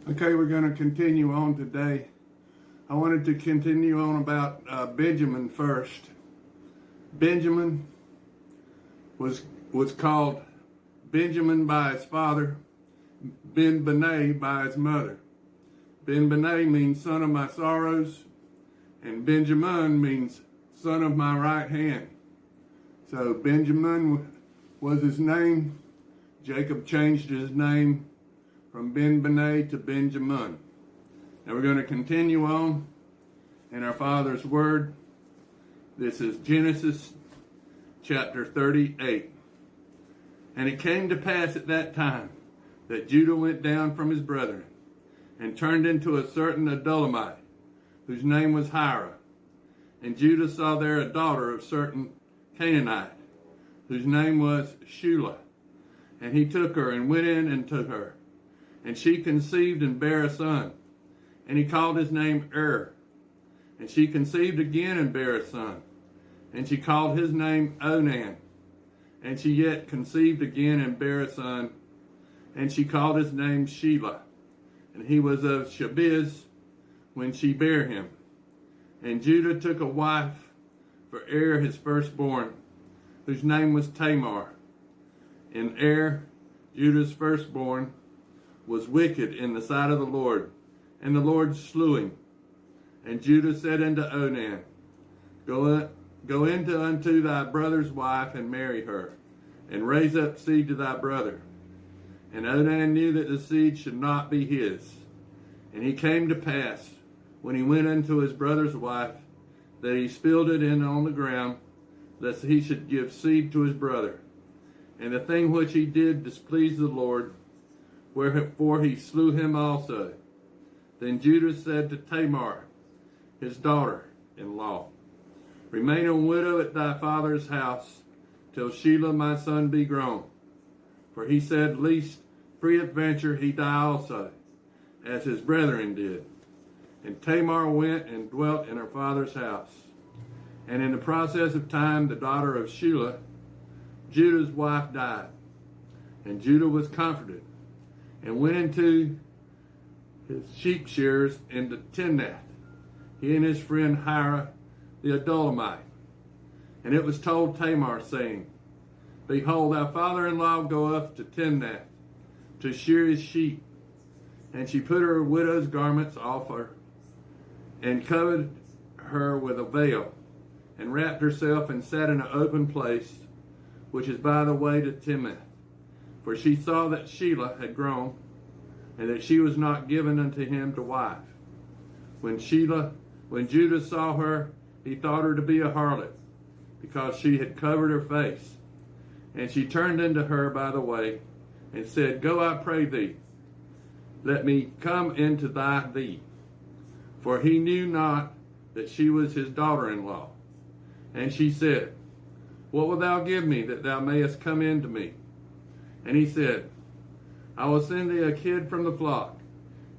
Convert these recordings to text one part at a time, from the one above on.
Okay, we're going to continue on today. I wanted to continue on about Benjamin first. Benjamin was called Benjamin by his father, Ben Benai by his mother. Ben Benai means son of my sorrows, and Benjamin means son of my right hand. So Benjamin was his name. Jacob changed his name from Ben Benai to Benjamin. Now we're going to continue on in our Father's Word. This is Genesis chapter 38. And it came to pass at that time that Judah went down from his brethren and turned into a certain Adullamite, whose name was Hira. And Judah saw there a daughter of certain Canaanite, whose name was Shula. And he took her and went in and took her. And she conceived and bare a son. And he called his name And she conceived again and bare a son. And she called his name Onan. And she yet conceived again and bare a son. And she called his name Shelah. And he was of Shabiz when she bare him. And Judah took a wife for his firstborn, whose name was Tamar. And Judah's firstborn, was wicked in the sight of the Lord, and the Lord slew him. And Judah said unto Onan, Go into unto thy brother's wife, and marry her, and raise up seed to thy brother. And Onan knew that the seed should not be his. And he came to pass, when he went unto his brother's wife, that he spilled it in on the ground, lest he should give seed to his brother. And the thing which he did displeased the Lord, wherefore he slew him also. Then Judah said to Tamar, his daughter-in-law, Remain a widow at thy father's house, till Shelah my son be grown. For he said, Lest peradventure he die also, as his brethren did. And Tamar went and dwelt in her father's house. And in the process of time, the daughter of Shelah, Judah's wife, died. And Judah was comforted, and went into his sheep shearers into Timnath, he and his friend Hira the Adullamite. And it was told Tamar, saying, Behold, thy father-in-law goeth to Timnath to shear his sheep. And she put her widow's garments off her, and covered her with a veil, and wrapped herself, and sat in an open place, which is by the way to Timnath. For she saw that Shelah had grown, and that she was not given unto him to wife. When Judah saw her, he thought her to be a harlot, because she had covered her face. And she turned unto her by the way, and said, Go, I pray thee, let me come into thee. For he knew not that she was his daughter-in-law. And she said, What wilt thou give me, that thou mayest come in to me? And he said, I will send thee a kid from the flock.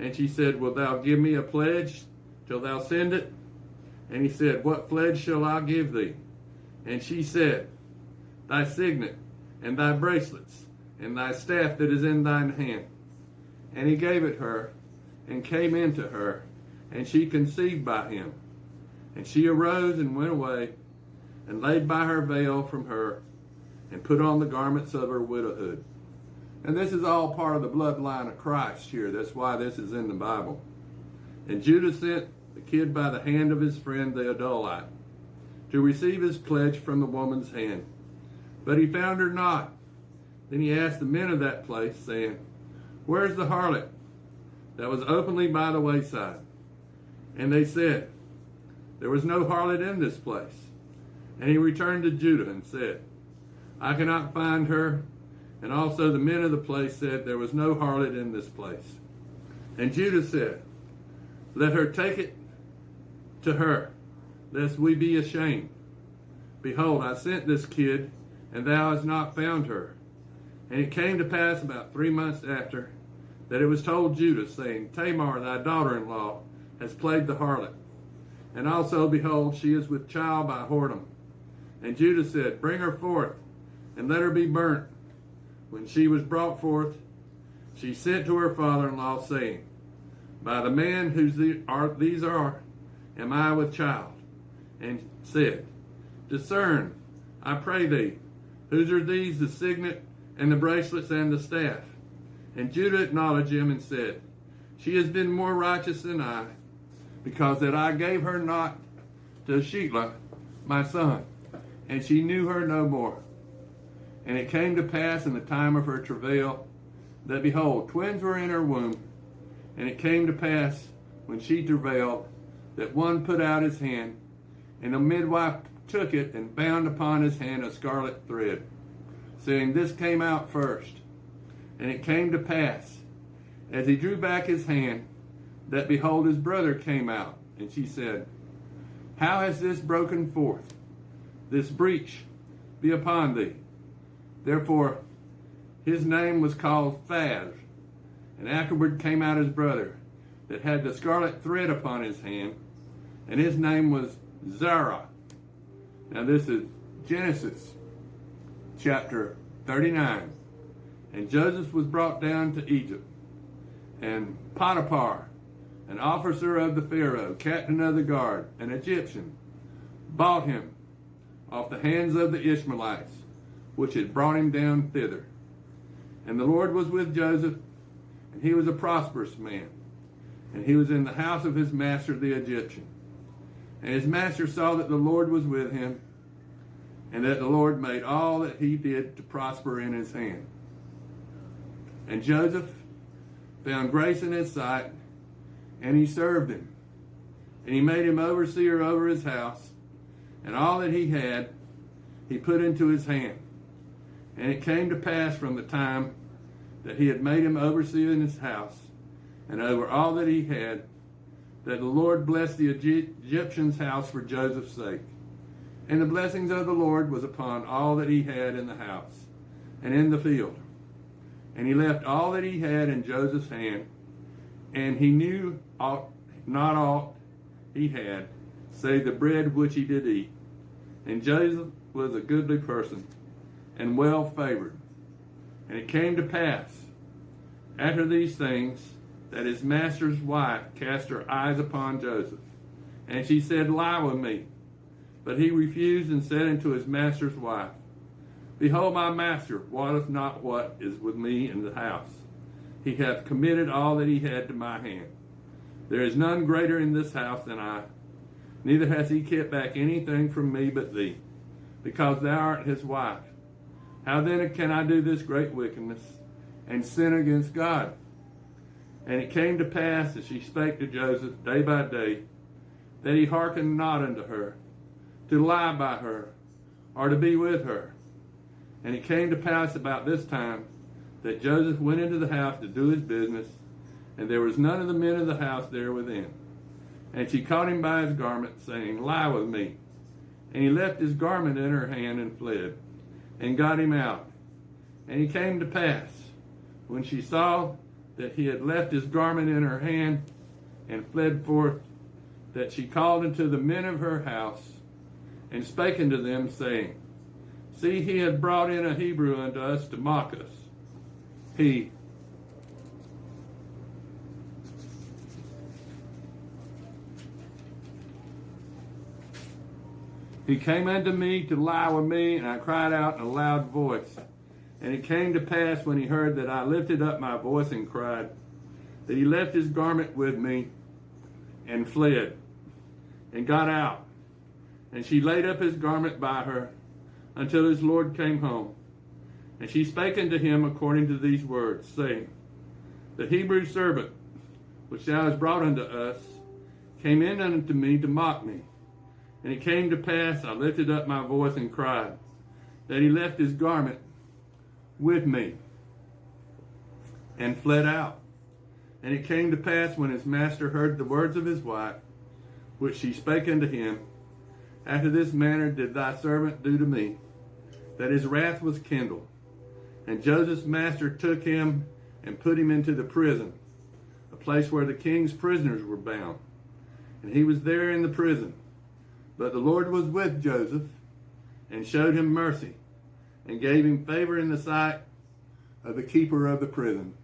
And she said, Wilt thou give me a pledge till thou send it? And he said, What pledge shall I give thee? And she said, Thy signet, and thy bracelets, and thy staff that is in thine hand. And he gave it her, and came into her, and she conceived by him. And she arose and went away, and laid by her veil from her, and put on the garments of her widowhood. And this is all part of the bloodline of Christ here. That's why this is in the Bible. And Judah sent the kid by the hand of his friend the Adullamite to receive his pledge from the woman's hand. But he found her not. Then he asked the men of that place, saying, Where is the harlot that was openly by the wayside? And they said, There was no harlot in this place. And he returned to Judah and said, I cannot find her. And also the men of the place said, There was no harlot in this place. And Judah said, Let her take it to her, lest we be ashamed. Behold, I sent this kid, and thou hast not found her. And it came to pass about 3 months after, that it was told Judah, saying, Tamar, thy daughter-in-law, has played the harlot. And also, behold, she is with child by whoredom. And Judah said, Bring her forth, and let her be burnt. When she was brought forth, she sent to her father-in-law, saying, By the man whose these are, am I with child? And said, Discern, I pray thee, whose are these, the signet and the bracelets and the staff? And Judah acknowledged him and said, She has been more righteous than I, because that I gave her not to Shelah, my son, and she knew her no more. And it came to pass in the time of her travail, that behold, twins were in her womb. And it came to pass, when she travailed, that one put out his hand, and the midwife took it and bound upon his hand a scarlet thread, saying, This came out first. And it came to pass, as he drew back his hand, that behold, his brother came out. And she said, How has this broken forth? This breach be upon thee. Therefore his name was called Phaez. And afterward came out his brother, that had the scarlet thread upon his hand, and his name was Zerah. Now this is Genesis chapter 39. And Joseph was brought down to Egypt, and Potiphar, an officer of the Pharaoh, captain of the guard, an Egyptian, bought him off the hands of the Ishmaelites, which had brought him down thither. And the Lord was with Joseph, and he was a prosperous man, and he was in the house of his master the Egyptian. And his master saw that the Lord was with him, and that the Lord made all that he did to prosper in his hand. And Joseph found grace in his sight, and he served him. And he made him overseer over his house, and all that he had he put into his hand. And it came to pass from the time that he had made him overseer in his house, and over all that he had, that the Lord blessed the Egyptian's house for Joseph's sake. And the blessings of the Lord was upon all that he had in the house and in the field. And he left all that he had in Joseph's hand, and he knew not aught he had, save the bread which he did eat. And Joseph was a goodly person, and well favored. And it came to pass, after these things, that his master's wife cast her eyes upon Joseph. And she said, Lie with me. But he refused and said unto his master's wife, Behold, my master wotteth not what is with me in the house. He hath committed all that he had to my hand. There is none greater in this house than I, neither hath he kept back anything from me but thee, because thou art his wife. How then can I do this great wickedness, and sin against God? And it came to pass, as she spake to Joseph day by day, that he hearkened not unto her, to lie by her, or to be with her. And it came to pass about this time, that Joseph went into the house to do his business, and there was none of the men of the house there within. And she caught him by his garment, saying, Lie with me. And he left his garment in her hand and fled, and got him out. And it came to pass, when she saw that he had left his garment in her hand, and fled forth, that she called unto the men of her house, and spake unto them, saying, See, he hath brought in a Hebrew unto us to mock us. He came unto me to lie with me, and I cried out in a loud voice. And it came to pass, when he heard that I lifted up my voice and cried, that he left his garment with me, and fled, and got out. And she laid up his garment by her, until his Lord came home. And she spake unto him according to these words, saying, The Hebrew servant, which thou hast brought unto us, came in unto me to mock me. And it came to pass, I lifted up my voice and cried, that he left his garment with me, and fled out. And it came to pass, when his master heard the words of his wife, which she spake unto him, After this manner did thy servant do to me, that his wrath was kindled. And Joseph's master took him and put him into the prison, a place where the king's prisoners were bound. And he was there in the prison. But the Lord was with Joseph, and showed him mercy, and gave him favor in the sight of the keeper of the prison.